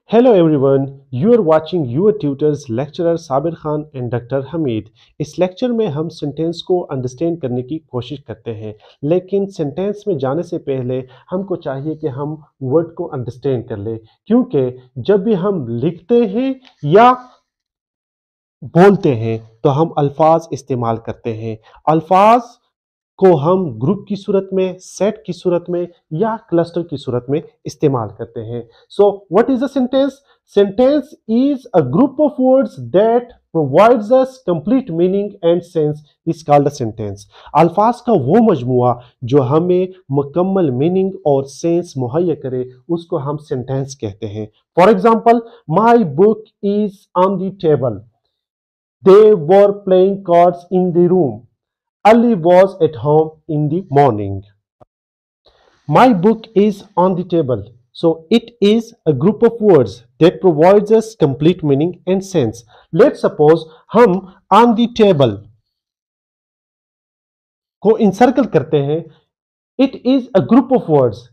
Hello everyone, you are watching your tutors lecturer Sabir Khan and doctor Hamid. इस lecture में हम sentence को अंडरस्टैंड करने की कोशिश करते हैं, लेकिन सेंटेंस में जाने से पहले हमको चाहिए कि हम वर्ड को अंडरस्टैंड कर ले, क्योंकि जब भी हम लिखते हैं या बोलते हैं तो हम अल्फाज इस्तेमाल करते हैं। अल्फाज को हम ग्रुप की सूरत में, सेट की सूरत में या क्लस्टर की सूरत में इस्तेमाल करते हैं। So what is a sentence? Sentence is a group of words that provides us complete meaning and sense is called a sentence. अल्फाज का वो मजमुआ जो हमें मुकम्मल मीनिंग और सेंस मुहैया करे उसको हम सेंटेंस कहते हैं। For example, my book is on the table, they were playing cards in the room, Ali was at home in the morning. My book is on the table. So it is a group of words that provides us complete meaning and sense. Let's suppose हम on the table को encircle करते हैं. It is a group of words.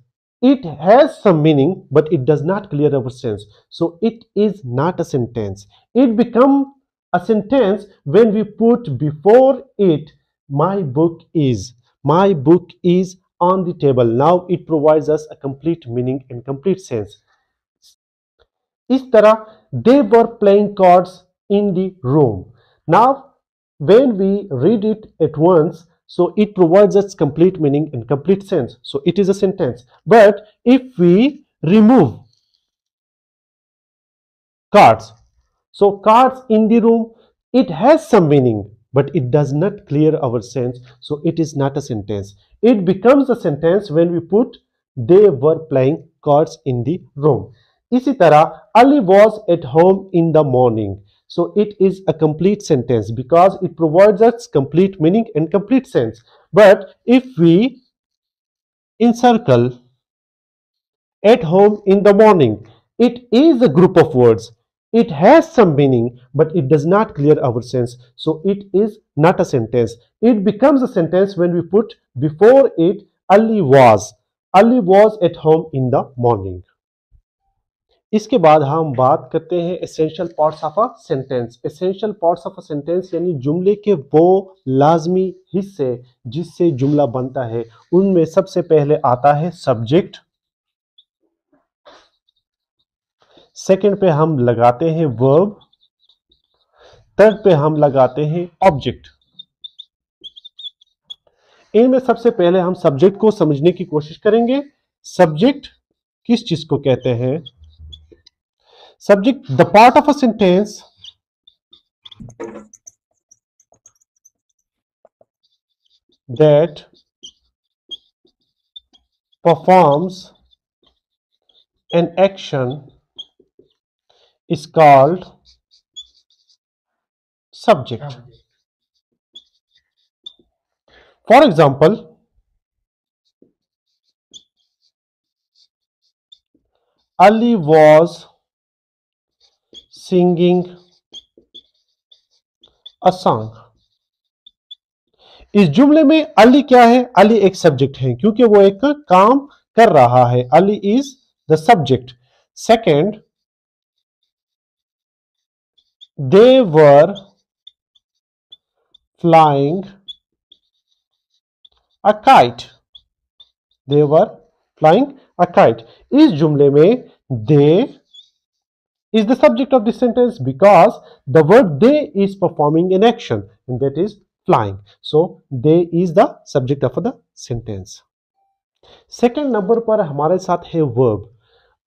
It has some meaning, but it does not clear our sense. So it is not a sentence. It becomes a sentence when we put before it my book is. My book is on the table. Now it provides us a complete meaning and complete sense. इस तरह they were playing cards in the room. Now when we read it at once, so it provides us complete meaning and complete sense. So it is a sentence. But if we remove cards, so cards in the room, it has some meaning, but it does not clear our sense. So it is not a sentence. It becomes a sentence when we put they were playing cards in the room. इसी तरह Ali was at home in the morning. So it is a complete sentence because it provides us complete meaning and complete sense. But if we encircle at home in the morning, it is a group of words. It has some meaning, but it does not clear our sense. So it is not a sentence. It becomes a sentence when we put before it Ali was. Ali was at home in the morning. इसके बाद हम बात करते हैं essential parts of a sentence. Essential parts of a sentence यानी जुमले के वो लाजमी हिस्से जिससे जुमला बनता है। उनमें सबसे पहले आता है सब्जेक्ट, सेकंड पे हम लगाते हैं वर्ब, थर्ड पे हम लगाते हैं ऑब्जेक्ट। इनमें सबसे पहले हम सब्जेक्ट को समझने की कोशिश करेंगे। सब्जेक्ट किस चीज को कहते हैं? Subject the part of a sentence that performs an action is called subject. For example, Ali was singing a song. इस जुमले में अली क्या है? अली एक सब्जेक्ट है क्योंकि वो एक काम कर रहा है। Ali is the subject. Second, they were flying a kite. They were flying a kite. इस जुमले में दे is the subject of this sentence because the word they is performing an action and that is flying. So they is the subject of the sentence. Second number पर हमारे साथ है verb.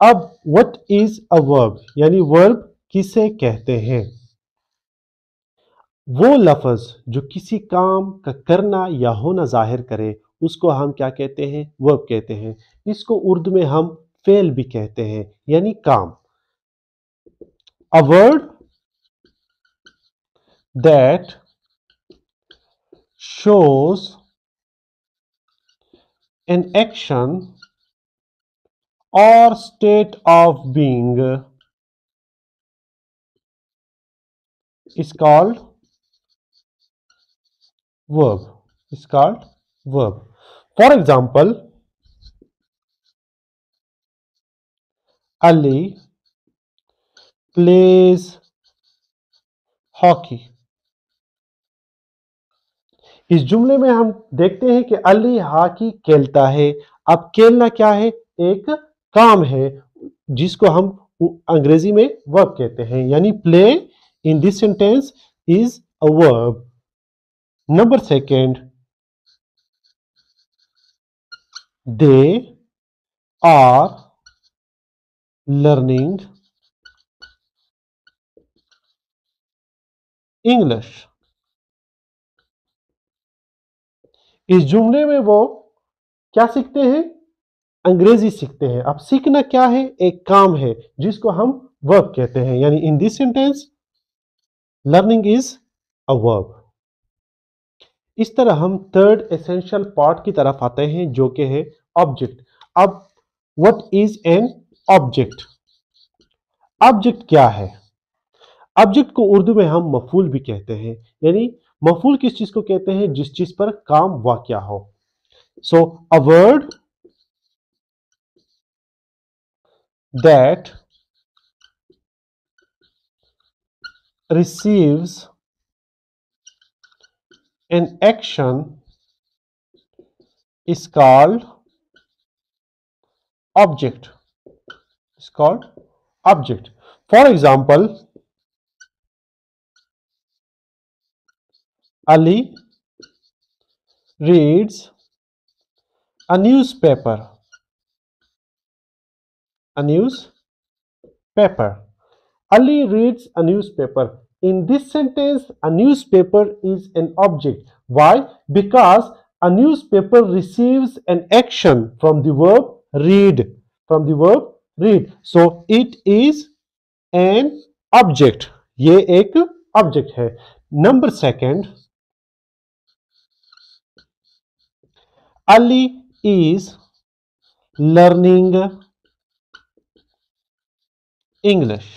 अब what is a verb यानी verb किसे कहते हैं? वो लफ्ज जो किसी काम का करना या होना जाहिर करे उसको हम क्या कहते हैं? वर्ब कहते हैं। इसको उर्दू में हम फेल भी कहते हैं यानी काम। A word that shows an action or state of being is called verb. Is called verb. For example, Ali pledge hockey. इस जुमले में हम देखते हैं कि अली हॉकी खेलता है। अब खेलना क्या है? एक काम है जिसको हम अंग्रेजी में वर्ब कहते हैं, यानी play in this sentence is a verb. Number second, they are learning English. इस जुमले में वो क्या सीखते हैं? अंग्रेजी सीखते हैं। अब सीखना क्या है? एक काम है जिसको हम वर्ब कहते हैं, यानी इन this sentence learning is a verb. इस तरह हम थर्ड एसेंशियल पार्ट की तरफ आते हैं जो कि है ऑब्जेक्ट। अब what is an object? Object क्या है? ऑब्जेक्ट को उर्दू में हम मफूल भी कहते हैं, यानी मफूल किस चीज को कहते हैं? जिस चीज पर काम वाक़या हो। So a word that receives an action is called object. Is called object. For example, Ali reads a newspaper. A newspaper. Ali reads a newspaper. In this sentence, a newspaper is an object. Why? Because a newspaper receives an action from the verb read. From the verb read. So it is an object. ये एक object है। Number second, Ali is learning English.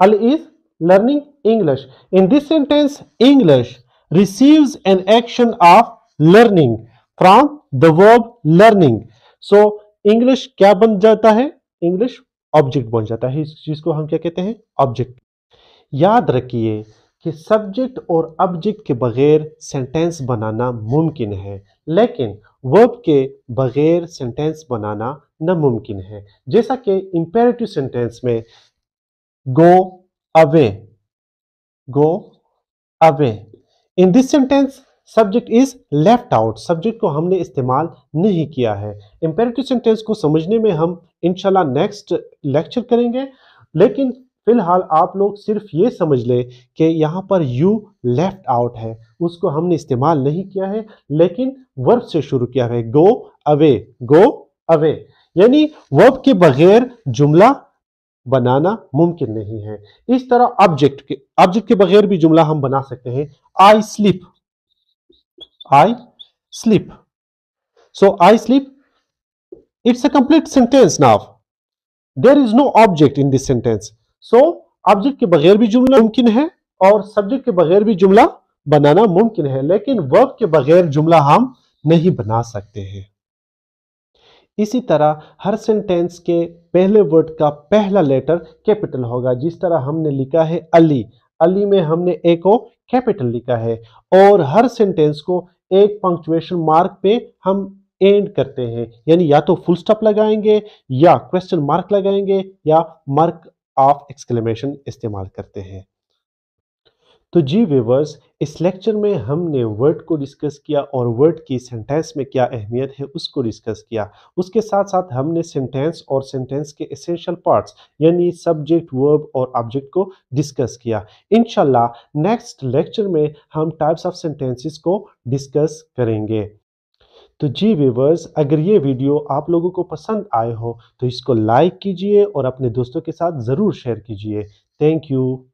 Ali is learning English. In this sentence, English receives an action of learning from the verb learning. So, English क्या बन जाता है? English object बन जाता है। इस चीज को हम क्या कहते हैं? ऑब्जेक्ट। याद रखिए कि सब्जेक्ट और ऑब्जेक्ट के बगैर सेंटेंस बनाना मुमकिन है, लेकिन वर्ब के बगैर सेंटेंस बनाना नामुमकिन है। जैसा कि इंपेरेटिव सेंटेंस में go away, go away. In this sentence subject is left out. Subject को हमने इस्तेमाल नहीं किया है। इंपेरेटिव सेंटेंस को समझने में हम इंशाल्लाह नेक्स्ट लेक्चर करेंगे, लेकिन फिलहाल आप लोग सिर्फ ये समझ लें कि यहाँ पर यू लेफ्ट आउट है, उसको हमने इस्तेमाल नहीं किया है, लेकिन वर्ब से शुरू किया है। गो अवे, गो अवे, यानी वर्ब के बगैर जुमला बनाना मुमकिन नहीं है। इस तरह ऑब्जेक्ट के बगैर भी जुमला हम बना सकते हैं। I sleep, I sleep. So I sleep, it's a complete sentence now. There is no object in this sentence. So object के बगैर भी जुमला मुमकिन है और सब्जेक्ट के बगैर भी जुमला बनाना मुमकिन है, लेकिन वर्ब के बगैर जुमला हम नहीं बना सकते हैं। इसी तरह हर सेंटेंस के पहले वर्ड का पहला लेटर कैपिटल होगा। जिस तरह हमने लिखा है अली, अली में हमने ए को कैपिटल लिखा है, और हर सेंटेंस को एक पंक्चुएशन मार्क पे हम एंड करते हैं, यानी या तो फुल स्टॉप लगाएंगे या क्वेश्चन मार्क लगाएंगे या मार्क ऑफ एक्सक्लेमेशन इस्तेमाल करते हैं। तो जी व्यूअर्स, इस लेक्चर में हमने वर्ड को डिस्कस किया और वर्ड की सेंटेंस में क्या अहमियत है उसको डिस्कस किया। उसके साथ साथ हमने सेंटेंस और सेंटेंस के एसेंशियल पार्ट्स यानी सब्जेक्ट, वर्ब और ऑब्जेक्ट को डिस्कस किया। इंशाल्लाह नेक्स्ट लेक्चर में हम टाइप्स ऑफ सेंटेंसेस को डिस्कस करेंगे। तो जी व्यूअर्स, अगर ये वीडियो आप लोगों को पसंद आए हो तो इसको लाइक कीजिए और अपने दोस्तों के साथ ज़रूर शेयर कीजिए। Thank you.